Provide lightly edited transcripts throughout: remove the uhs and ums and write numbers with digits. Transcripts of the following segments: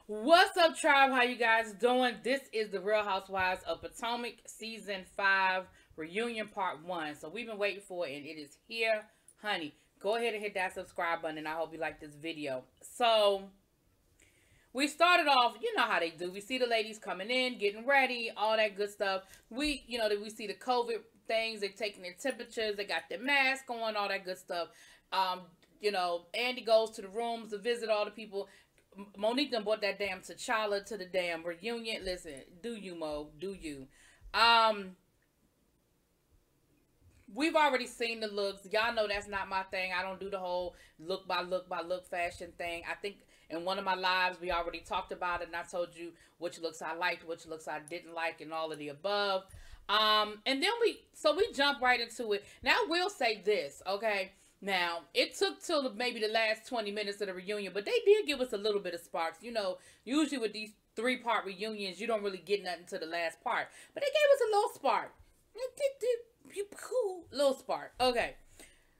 What's up, tribe? How you guys doing? This is the Real Housewives of Potomac Season 5 Reunion Part 1. So we've been waiting for it, and it is here, honey. Go ahead and hit that subscribe button, and I hope you like this video. So we started off, you know how they do. We see the ladies coming in, getting ready, all that good stuff. We see the COVID things. They're taking their temperatures. They got their masks on, all that good stuff. Andy goes to the rooms to visit all the people. Monique done brought that damn T'Challa to the damn reunion. Listen, do you, Mo? Do you? We've already seen the looks. Y'all know that's not my thing. I don't do the whole look by look fashion thing. I think in one of my lives we already talked about it, and I told you which looks I liked, which looks I didn't like, and all of the above. And then we jump right into it. Now I will say this, okay? Now, it took till maybe the last 20 minutes of the reunion, but they did give us a little bit of sparks. You know, usually with these 3-part reunions, you don't really get nothing to the last part. But they gave us a little spark. Little spark. Okay.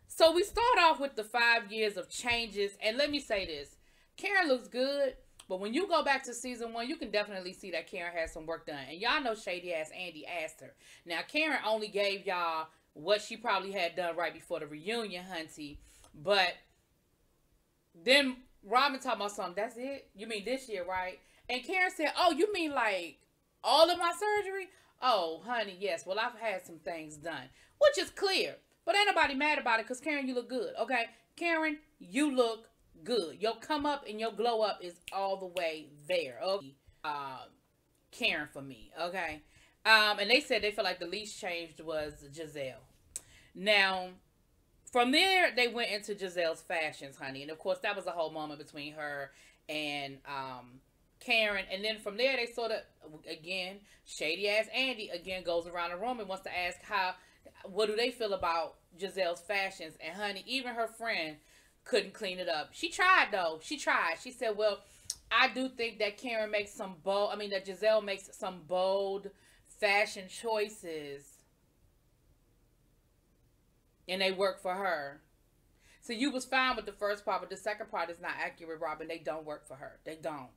So we start off with the 5 years of changes. And let me say this. Karen looks good, but when you go back to season 1, you can definitely see that Karen has some work done. And y'all know shady ass Andy asked her. Now, Karen only gave y'all what she probably had done right before the reunion, hunty. But then Robin talking about something. That's it? You mean this year, right? And Karen said, oh, you mean like all of my surgery? Oh, honey, yes. Well, I've had some things done, which is clear. But ain't nobody mad about it because, Karen, you look good, okay? Karen, you look good. Your come up and your glow up is all the way there. Okay? Karen for me, okay? And they said they feel like the least changed was Giselle. Now, from there, they went into Giselle's fashions, honey. And, of course, that was a whole moment between her and Karen. And then from there, they sort of, again, shady-ass Andy, again, goes around the room and wants to ask what do they feel about Giselle's fashions. And, honey, even her friend couldn't clean it up. She tried, though. She tried. She said, well, I do think that Karen makes some that Giselle makes some bold fashion choices, and they work for her. So you was fine with the first part, but the second part is not accurate, Robin. They don't work for her. They don't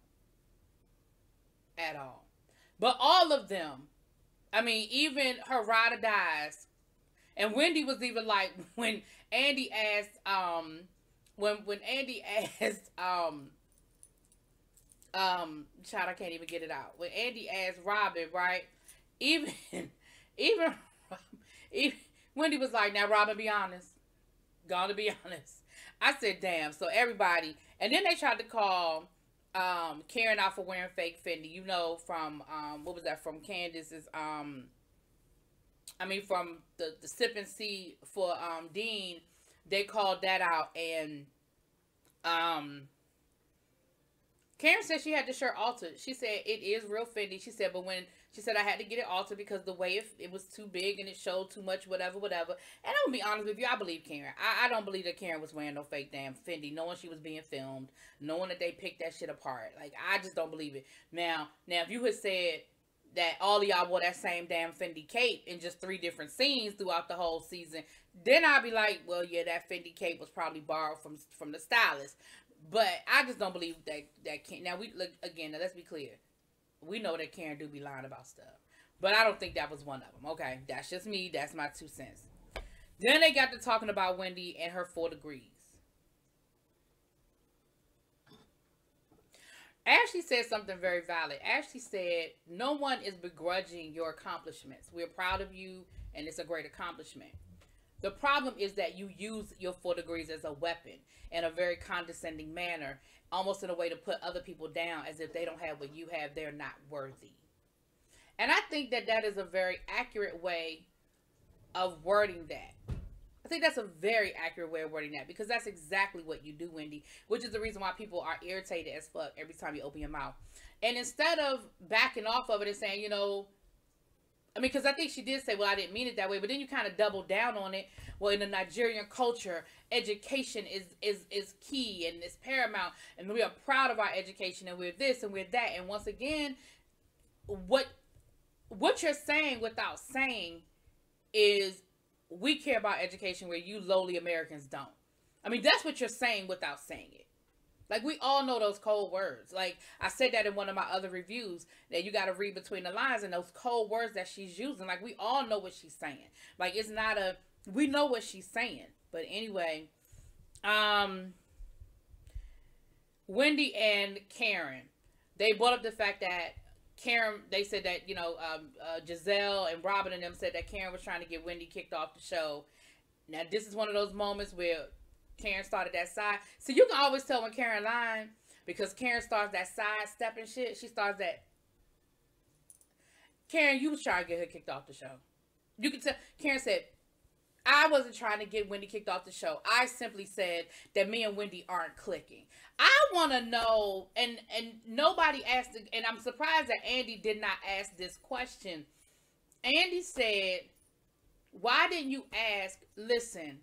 at all. But all of them, I mean, even her ride or dies. And Wendy was even like, when Andy asked child, I can't even get it out. When Andy asked Robin, right? Even Wendy was like, now, Robin, be honest. Gonna be honest. I said, damn. So everybody, and then they tried to call Karen out for wearing fake Fendi. You know, from what was that? From Candace's from the sip and see for Dean. They called that out, and Karen said she had the shirt altered. She said it is real Fendi. She said, but when she said I had to get it altered because the way it was too big and it showed too much, whatever. And I'm gonna be honest with you, I believe Karen. I don't believe that Karen was wearing no fake damn Fendi, knowing she was being filmed, knowing that they picked that shit apart. Like, I just don't believe it. Now, if you had said that all of y'all wore that same damn Fendi cape in just 3 different scenes throughout the whole season, then I'd be like, well, yeah, that Fendi cape was probably borrowed from the stylist. But I just don't believe that Karen. Now, now let's be clear. We know that Karen do be lying about stuff. But I don't think that was one of them. Okay, that's just me. That's my 2 cents. Then they got to talking about Wendy and her 4 degrees. Ashley said something very valid. Ashley said, no one is begrudging your accomplishments. We're proud of you, and it's a great accomplishment. The problem is that you use your 4 degrees as a weapon in a very condescending manner, almost in a way to put other people down as if they don't have what you have, they're not worthy. And I think that is a very accurate way of wording that. I think that's a very accurate way of wording that, because that's exactly what you do, Wendy, which is the reason why people are irritated as fuck every time you open your mouth. And instead of backing off of it and saying, because I think she did say, well, I didn't mean it that way. But then you kind of double down on it. Well, in the Nigerian culture, education is key and it's paramount. And we are proud of our education, and we're this and we're that. And once again, what you're saying without saying is we care about education where you lowly Americans don't. I mean, that's what you're saying without saying it. Like, we all know those cold words. Like, I said that in one of my other reviews, that you got to read between the lines, and those cold words that she's using. Like, we all know what she's saying. Like, it's not a, we know what she's saying. But anyway, Wendy and Karen, they brought up the fact that Karen, they said that, you know, Giselle and Robin and them said that Karen was trying to get Wendy kicked off the show. Now, this is one of those moments where Karen started that side. So you can always tell when Karen lying, because Karen starts that sidestepping shit. She starts that. Karen, you was trying to get her kicked off the show. You can tell. Karen said, I wasn't trying to get Wendy kicked off the show. I simply said that me and Wendy aren't clicking. I want to know, and nobody asked, and I'm surprised that Andy did not ask this question. Andy said, why didn't you ask, listen,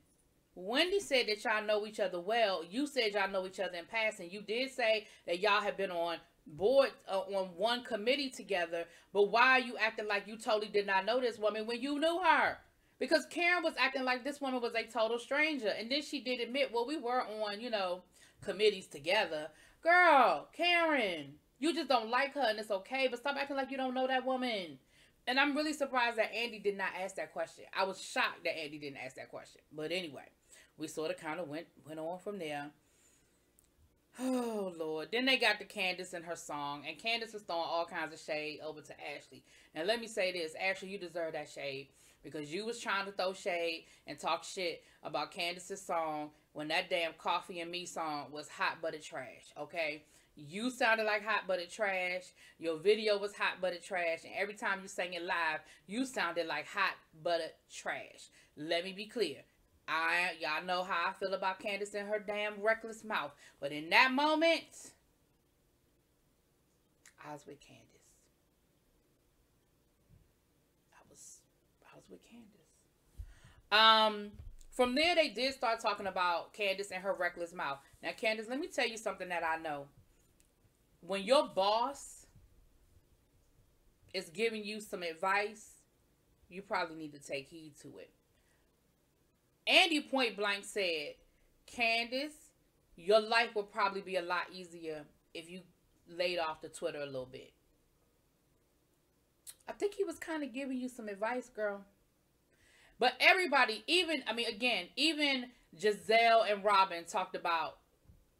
Wendy said that y'all know each other well. You said y'all know each other in passing. You did say that y'all have been on board, on one committee together, but why are you acting like you totally did not know this woman when you knew her? Because Karen was acting like this woman was a total stranger. And then she did admit, well, we were on, you know, committees together. Girl, Karen, you just don't like her and it's okay. But stop acting like you don't know that woman. And I'm really surprised that Andy did not ask that question. I was shocked that Andy didn't ask that question. But anyway, we sort of kind of went on from there. Oh, Lord. Then they got to Candace and her song. And Candace was throwing all kinds of shade over to Ashley. And let me say this. Ashley, you deserve that shade. Because you was trying to throw shade and talk shit about Candace's song when that damn Coffee and Me song was hot buttered trash, okay? You sounded like hot buttered trash. Your video was hot buttered trash. And every time you sang it live, you sounded like hot buttered trash. Let me be clear. Y'all know how I feel about Candace and her damn reckless mouth. But in that moment, I was with Candace. With Candace. From there, they did start talking about Candace and her reckless mouth. Now, Candace, let me tell you something that I know. When your boss is giving you some advice, you probably need to take heed to it. Andy point blank said, Candace, your life would probably be a lot easier if you laid off the Twitter a little bit. I think he was kind of giving you some advice, girl. But everybody, even Giselle and Robin talked about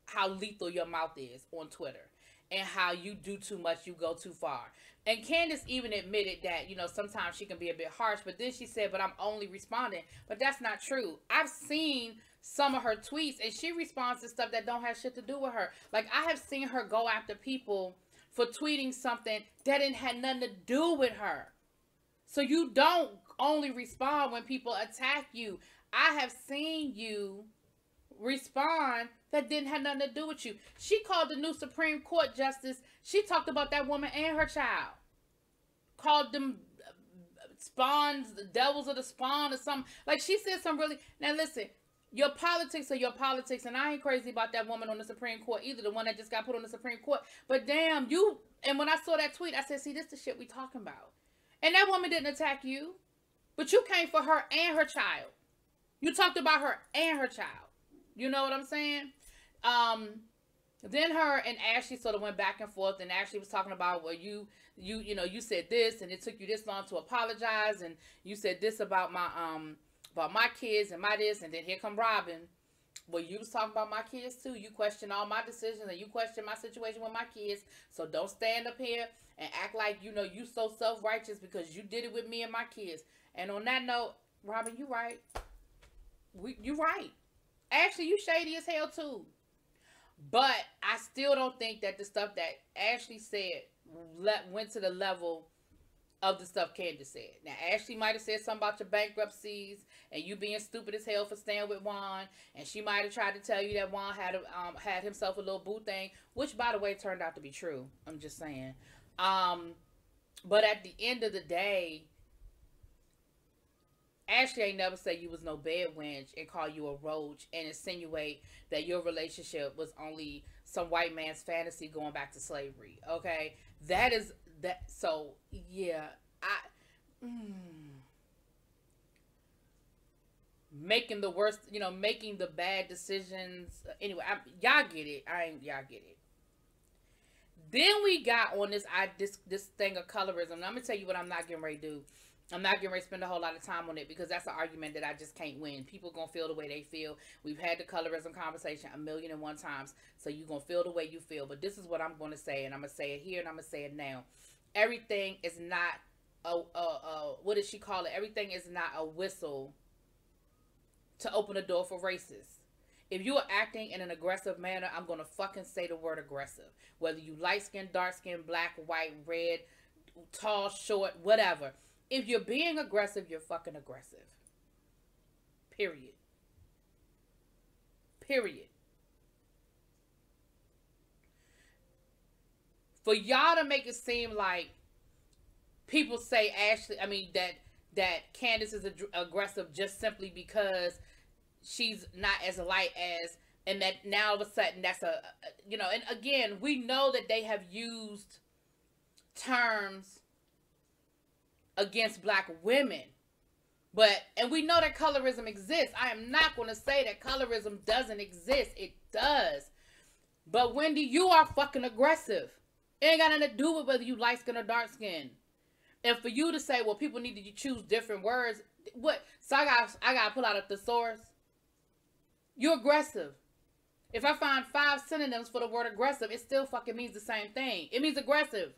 how lethal your mouth is on Twitter. And how you do too much, you go too far. And Candace even admitted that, you know, sometimes she can be a bit harsh. But then she said, but I'm only responding. But that's not true. I've seen some of her tweets, and she responds to stuff that don't have shit to do with her. Like, I have seen her go after people for tweeting something that didn't have nothing to do with her. So you don't only respond when people attack you. I have seen you respond that didn't have nothing to do with you. She called the new Supreme Court justice. She talked about that woman and her child. Called them spawns, the devils of the spawn or something. Like, she said some really... Now listen, your politics are your politics, and I ain't crazy about that woman on the Supreme Court either, the one that just got put on the Supreme Court. But damn, you... And when I saw that tweet, I said, see, this the shit we talking about. And that woman didn't attack you. But you came for her and her child. You talked about her and her child. You know what I'm saying? Then her and Ashley sort of went back and forth, and Ashley was talking about, well, you said this, and it took you this long to apologize, and you said this about my kids and my this, and then here come Robin. Well, you was talking about my kids too. You question all my decisions, and you question my situation with my kids. So don't stand up here and act like, you know, you so self-righteous because you did it with me and my kids. And on that note, Robin, you right. You right. Ashley, you shady as hell too. But I still don't think that the stuff that Ashley said went to the level of the stuff Candace said. Now, Ashley might have said something about your bankruptcies and you being stupid as hell for staying with Juan. And she might have tried to tell you that Juan had himself a little boo thing, which, by the way, turned out to be true. I'm just saying. But at the end of the day, Ashley ain't never say you was no bed wench and call you a roach and insinuate that your relationship was only some white man's fantasy going back to slavery. Okay? That is that. So, yeah. making the worst, you know, making the bad decisions. Anyway, y'all get it. Y'all get it. Then we got on this thing of colorism. And I'm gonna tell you what I'm not getting ready to do. I'm not getting ready to spend a whole lot of time on it because that's an argument that I just can't win. People gonna feel the way they feel. We've had the colorism conversation 1,000,001 times, so you gonna feel the way you feel. But this is what I'm gonna say, and I'm gonna say it here, and I'm gonna say it now. Everything is not what did she call it? Everything is not a whistle to open the door for racists. If you are acting in an aggressive manner, I'm going to fucking say the word aggressive. Whether you light skin, dark skin, black, white, red, tall, short, whatever. If you're being aggressive, you're fucking aggressive. Period. Period. For y'all to make it seem like people say that Candace is aggressive just simply because she's not as light as, and that now all of a sudden that's you know, and again, we know that they have used terms against black women, and we know that colorism exists. I am not going to say that colorism doesn't exist. It does. But Wendy, you are fucking aggressive. It ain't got nothing to do with whether you light skin or dark skin. And for you to say, well, people need to choose different words, what? So I got to pull out a thesaurus. You're aggressive. If I find 5 synonyms for the word aggressive, it still fucking means the same thing. It means aggressive.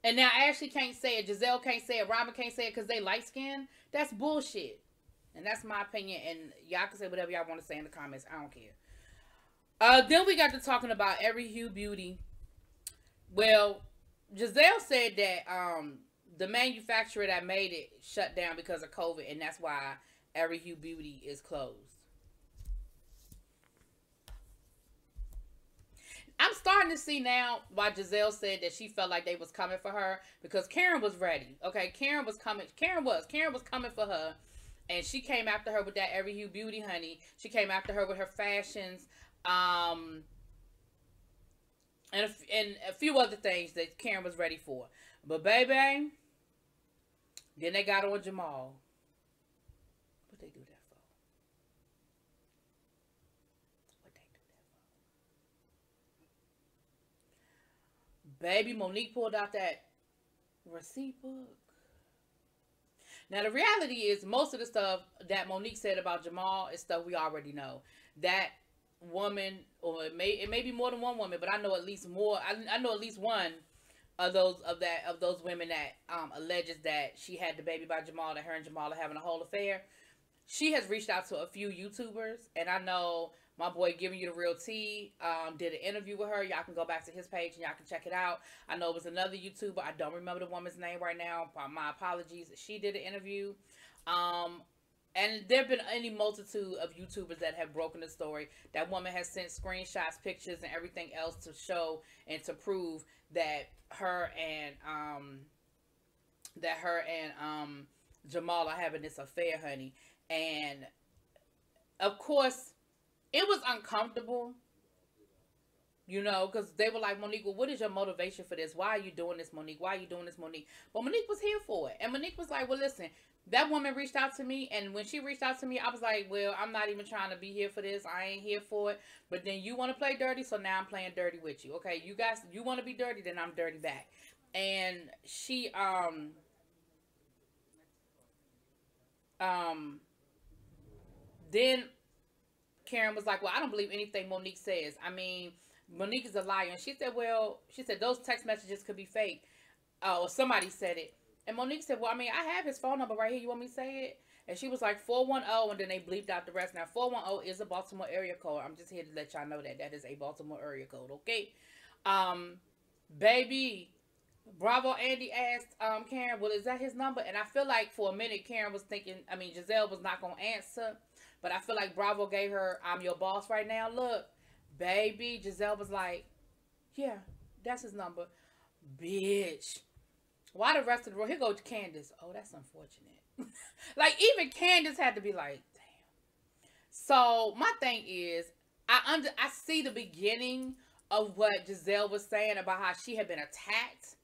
And now Ashley can't say it, Giselle can't say it, Robin can't say it because they light skinned. That's bullshit. And that's my opinion. And y'all can say whatever y'all want to say in the comments. I don't care. Then we got to talking about Every Hue Beauty. Well, Giselle said that the manufacturer that made it shut down because of COVID, and that's why Every Hue Beauty is closed. I'm starting to see now why Giselle said that she felt like they was coming for her, because Karen was ready. Okay, Karen was coming. Karen was coming for her, and she came after her with that Every Hue Beauty, honey. She came after her with her fashions, and a few other things that Karen was ready for. But baby, then they got on Jamal. What they do that for? What they do that for? Baby, Monique pulled out that receipt book. Now the reality is, most of the stuff that Monique said about Jamal is stuff we already know. That woman, or it may be more than one woman, but I know at least more. I know at least one of those women that alleges that she had the baby by Jamal, that her and Jamal are having a whole affair. She has reached out to a few YouTubers, and I know my boy Giving You the Real Tea did an interview with her. Y'all can go back to his page and y'all can check it out. I know it was another YouTuber. I don't remember the woman's name right now. My apologies. She did an interview. And there have been any multitude of YouTubers that have broken the story. That woman has sent screenshots, pictures, and everything else to show and to prove that her and Jamal are having this affair, honey. And of course, it was uncomfortable, you know, because they were like, Monique, well, what is your motivation for this? Why are you doing this, Monique? Why are you doing this, Monique? But Monique was here for it. And Monique was like, well, listen, that woman reached out to me, and when she reached out to me, I was like, well, I'm not even trying to be here for this. I ain't here for it. But then you want to play dirty, so now I'm playing dirty with you. Okay, you guys, you want to be dirty, then I'm dirty back. And she, then Karen was like, well, I don't believe anything Monique says. I mean, Monique is a liar. And she said, well, those text messages could be fake. Or somebody said it. And Monique said, well, I mean, I have his phone number right here. You want me to say it? And she was like, 410, and then they bleeped out the rest. Now, 410 is a Baltimore area code. I'm just here to let y'all know that. That is a Baltimore area code, okay? Baby, Bravo Andy asked Karen, well, is that his number? And I feel like for a minute, Karen was thinking, I mean, Giselle was not going to answer. But I feel like Bravo gave her, I'm your boss right now. Look, baby, Giselle was like, yeah, that's his number. Bitch. Why the rest of the world? Here goes Candace. Oh, that's unfortunate. Like, even Candace had to be like, damn. So, my thing is, I see the beginning of what Giselle was saying about how she had been attacked.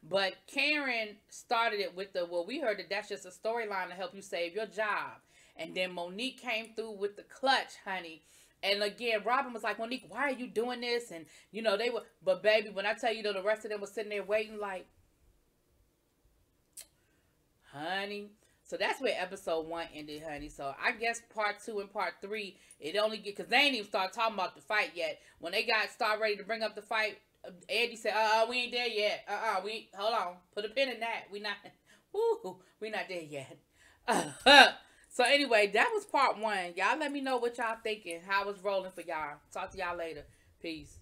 But Karen started it with the, well, we heard that that's just a storyline to help you save your job. And then Monique came through with the clutch, honey. And again, Robin was like, Monique, why are you doing this? And, you know, they were, but baby, when I tell you that the rest of them was sitting there waiting like, honey. So that's where episode 1 ended, honey. So I guess part 2 and part 3, it only get, because they ain't even start talking about the fight yet. When they start ready to bring up the fight, Andy said, we ain't there yet. Hold on. Put a pin in that. We not there yet. So anyway, that was part 1. Y'all let me know what y'all thinking. How it's rolling for y'all. Talk to y'all later. Peace.